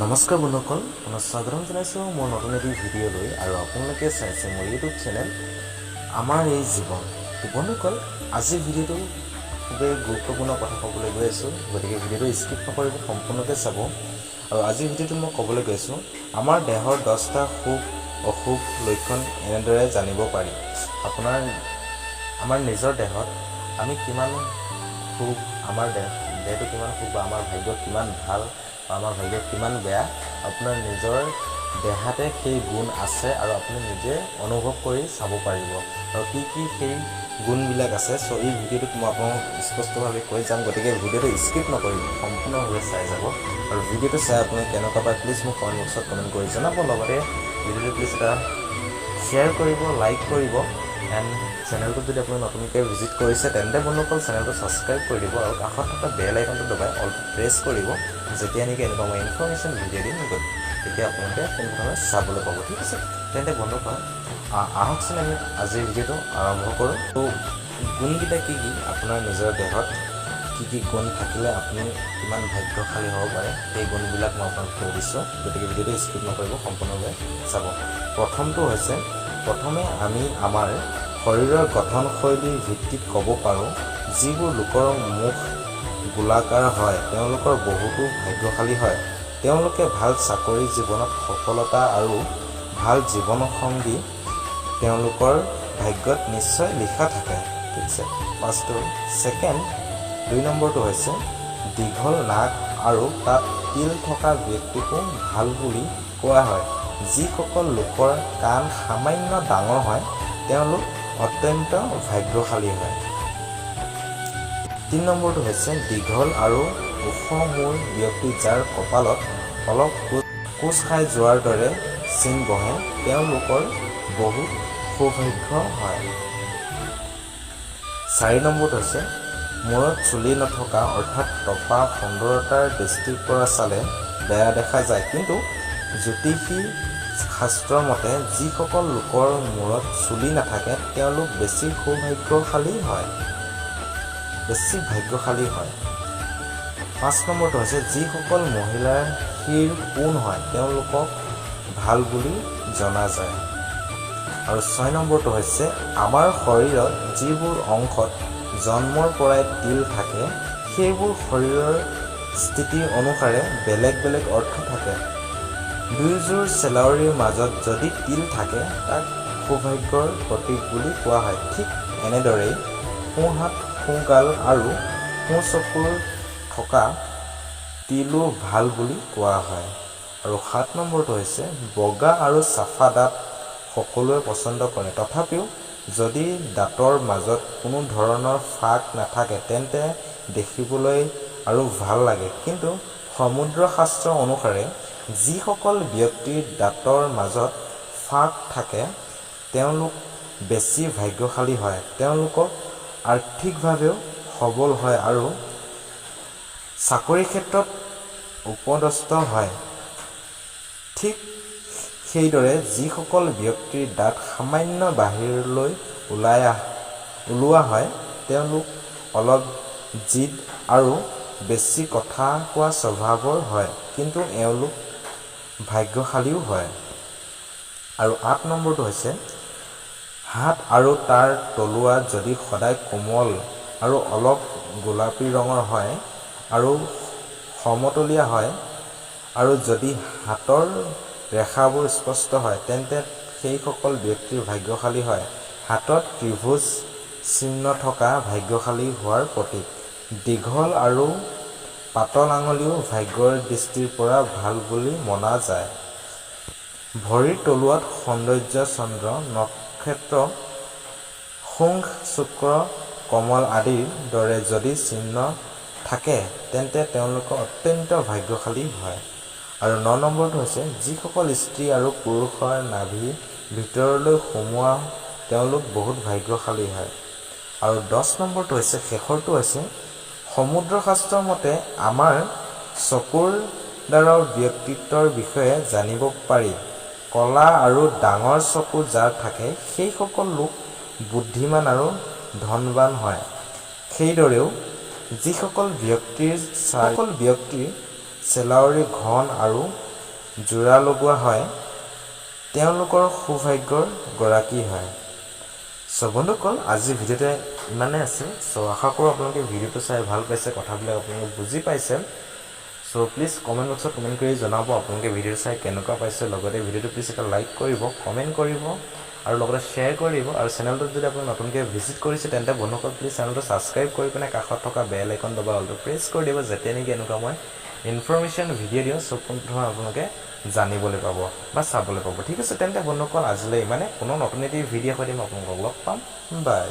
নমস্কাৰ বন্ধুসকল, স্বাগতম জনাইছোঁ মোৰ নতুন এটি ভিডিঅ'লৈ আৰু আপোনালোকে চাইছে মোৰ ইউটিউব চেনেল আমাৰ এই জীৱন। বন্ধুসকল, আজিৰ ভিডিঅ'টো খুবেই গুৰুত্বপূৰ্ণ কথা ক'বলৈ গৈ আছোঁ, গতিকে ভিডিঅ'টো স্কিপ নকৰিব, সম্পূৰ্ণকৈ চাব। আৰু আজিৰ ভিডিঅ'টোত মই ক'বলৈ গৈছোঁ আমাৰ দেহৰ 10টা শুভ অশুভ লক্ষণ এনেদৰে জানিব পাৰি। আমাৰ নিজৰ দেহত আমি কিমান শুভ, আমাৰ দেহটো কিমান শুভ, আমাৰ ভাগ্য কিমান ভাল, আমাৰ ভাগ্য কিমান বেয়া, আপোনাৰ নিজৰ দেহাতে সেই গুণ আছে আৰু আপুনি নিজে অনুভৱ কৰি চাব পাৰিব আৰু কি কি সেই গুণবিলাক আছে। চ' এই ভিডিঅ'টোত মই আপোনাক স্পষ্টভাৱে কৈ যাম, গতিকে ভিডিঅ'টো স্কিপ নকৰিব, সম্পূৰ্ণভাৱে চাই যাব। আৰু ভিডিঅ'টো চাই আপুনি কেনেকুৱা পায় প্লিজ মোক কমেণ্ট বক্সত কমেণ্ট কৰি জনাব। লগতে ভিডিঅ'টো প্লিজ এটা শ্বেয়াৰ কৰিব, লাইক কৰিব, এণ্ড চেনেলটোত যদি আপুনি নতুনকৈ ভিজিট কৰিছে তেন্তে বন্ধুসকল চেনেলটো ছাবস্ক্ৰাইব কৰি দিব আৰু কাষত থকা বেল আইকনটো দবাই অল প্ৰেছ কৰিব। যেতিয়া নেকি এনেকুৱা মই ইনফৰ্মেশ্যন ভিডিঅ' দিম তেতিয়া আপোনালোকে পোনপ্ৰথমে চাবলৈ পাব। ঠিক আছে, তেন্তে বন্ধুসকল আহকচোন আমি আজিৰ ভিডিঅ'টো আৰম্ভ কৰোঁ। ত' গুণকেইটা কি কি, আপোনাৰ নিজৰ দেহত কি কি গুণ থাকিলে আপুনি কিমান ভাগ্যশালী হ'ব পাৰে সেই গুণবিলাক মই আপোনাক কৈ দিছোঁ, গতিকে ভিডিঅ'টো স্কিপ নকৰিব, সম্পূৰ্ণভাৱে চাব। প্ৰথমটো হৈছে, প্ৰথমে আমি আমাৰ শৰীৰৰ গঠনশৈলীৰ ভিত্তিত ক'ব পাৰোঁ যিবোৰ লোকৰ মুখ গোলাকাৰ হয় তেওঁলোকৰ বহুতো ভাগ্যশালী হয়। তেওঁলোকে ভাল চাকৰি, জীৱনত সফলতা আৰু ভাল জীৱনসংগী তেওঁলোকৰ ভাগ্যত নিশ্চয় লিখা থাকে। ঠিক আছে, ফাৰ্ষ্টটো। দুই নম্বৰটো হৈছে দীঘল নাক আৰু তাত তিল থকা ব্যক্তিকো ভাল বুলি কোৱা হয়। যিসকল লোকৰ কাণ সামান্য ডাঙৰ হয় তেওঁলোক অত্যন্ত ভাগ্যশালী হয়। 3 নম্বৰটো হৈছে দীঘল আৰু ওখ মূৰ ব্যক্তি যাৰ কপালত অলপ কোচ খাই যোৱাৰ দৰে চিন বহে তেওঁলোকৰ বহুত সৌভাগ্য হয়। 4 নম্বৰটো হৈছে মূৰত চুলি নথকা, অৰ্থাৎ টপা সুন্দৰতাৰ দৃষ্টিৰ পৰা চালে বেয়া দেখা যায়, কিন্তু জ্যোতিষী শাস্ত্ৰৰ মতে যিসকল লোকৰ মূৰত চুলি নাথাকে তেওঁলোক বেছি ভাগ্যশালী হয়। 5 নম্বৰটো হৈছে যিসকল মহিলাৰ শিৰ পোন হয় তেওঁলোকক ভাল বুলি জনা যায়। আৰু 6 নম্বৰটো হৈছে আমাৰ শৰীৰত যিবোৰ অংশত জন্মৰ পৰাই তিল থাকে সেইবোৰ শৰীৰৰ স্থিতি অনুসাৰে বেলেগ বেলেগ অৰ্থ থাকে। দুয়োযোৰ চেলাউৰীৰ মাজত যদি তিল থাকে তাক সৌভাগ্যৰ প্ৰতীক বুলি কোৱা হয়। ঠিক এনেদৰেই সোঁহাত, সোঁগাল আৰু সোঁচকুৰ থকা তিলো ভাল বুলি কোৱা হয়। আৰু 7 নম্বৰটো হৈছে বগা আৰু চাফা দাঁত সকলোৱে পচন্দ কৰে, তথাপিও যদি দাঁতৰ মাজত কোনো ধৰণৰ ফাঁক নাথাকে তেন্তে দেখিবলৈ আৰু ভাল লাগে। কিন্তু সমুদ্ৰশাস্ত্ৰ অনুসাৰে যিসকল ব্যক্তিৰ দাঁতৰ মাজত ফাঁক থাকে তেওঁলোক বেছি ভাগ্যশালী হয়, তেওঁলোকক আৰ্থিকভাৱেও সবল হয় আৰু চাকৰি ক্ষেত্ৰত উপদস্থ হয়। ঠিক সেইদৰে যিসকল ব্যক্তিৰ দাঁত সামান্য বাহিৰলৈ ওলোৱা হয় তেওঁলোক অলপ জিদ আৰু বেছি কথা কোৱা স্বভাৱৰ হয়, কিন্তু এওঁলোক ভাগ্যশালীও হয়। আৰু 8 নম্বৰটো হৈছে হাত আৰু তাৰ তলুৱা যদি সদায় কোমল আৰু অলপ গোলাপী ৰঙৰ হয় আৰু সমতলীয়া হয় আৰু যদি হাতৰ ৰেখাবোৰ স্পষ্ট হয় তেন্তে সেইসকল ব্যক্তিৰ ভাগ্যশালী হয়। হাতত ত্ৰিভুজ চিহ্ন থকা ভাগ্যশালী হোৱাৰ প্ৰতীক। দীঘল আৰু পাতল আঙুলিও ভাগ্যৰ দৃষ্টিৰ পৰা ভাল বুলি মনা যায়। ভৰিৰ তলুৱাত সৌন্দৰ্য চন্দ্ৰ, নক্ষত্ৰ, শুঙ্গ, শুক্ৰ, কমল আদিৰ দৰে যদি চিহ্ন থাকে তেন্তে তেওঁলোক অত্যন্ত ভাগ্যশালী হয়। আৰু 9 নম্বৰটো হৈছে যিসকল স্ত্ৰী আৰু পুৰুষৰ নাভি ভিতৰলৈ সোমোৱা তেওঁলোক বহুত ভাগ্যশালী হয়। আৰু 10 নম্বৰটো হৈছে, শেষৰটো হৈছে সমুদ্ৰশাস্ত্ৰৰ মতে আমাৰ চকুৰ দ্বাৰাও ব্যক্তিত্বৰ বিষয়ে জানিব পাৰি। কলা আৰু ডাঙৰ চকু যাৰ থাকে সেইসকল লোক বুদ্ধিমান আৰু ধনৱান হয়। সেইদৰেও যিসকল ব্যক্তিৰ চেলাউৰি ঘন আৰু জোৰা লগোৱা হয় তেওঁলোকৰ সৌভাগ্যৰ গৰাকী হয়। চ' বন্ধুসকল আজি ভিডিঅ'তে ইমানে আছে। চ' আশা কৰোঁ আপোনালোকে ভিডিঅ'টো চাই ভাল পাইছে, কথাবিলাক আপোনালোকে বুজি পাইছে। চ' প্লিজ কমেণ্ট বক্সত কমেণ্ট কৰি জনাব আপোনালোকে ভিডিঅ'টো চাই কেনেকুৱা পাইছে। লগতে ভিডিঅ'টো প্লিজ এটা লাইক কৰিব, কমেণ্ট কৰিব আৰু লগতে শ্বেয়াৰ কৰিব। আৰু চেনেলটোত যদি আপুনি নতুনকৈ ভিজিট কৰিছে তেন্তে বন্ধুসকল প্লিজ চেনেলটো ছাবস্ক্ৰাইব কৰি পিনে কাষত থকা বেল আইকন দবাই অলটো প্ৰেছ কৰি দিব, যেতিয়া নেকি এনেকুৱা মই ইনফৰমেশ্যন ভিডিঅ' দিওঁ চব প্ৰথমে আপোনালোকে জানিবলৈ পাব বা চাবলৈ পাব। ঠিক আছে তেন্তে বন্ধুসকল আজিলৈ ইমানে। পুনৰ নতুন এটি ভিডিঅ' সৈতে মই আপোনালোকক লগ পাম। বাই।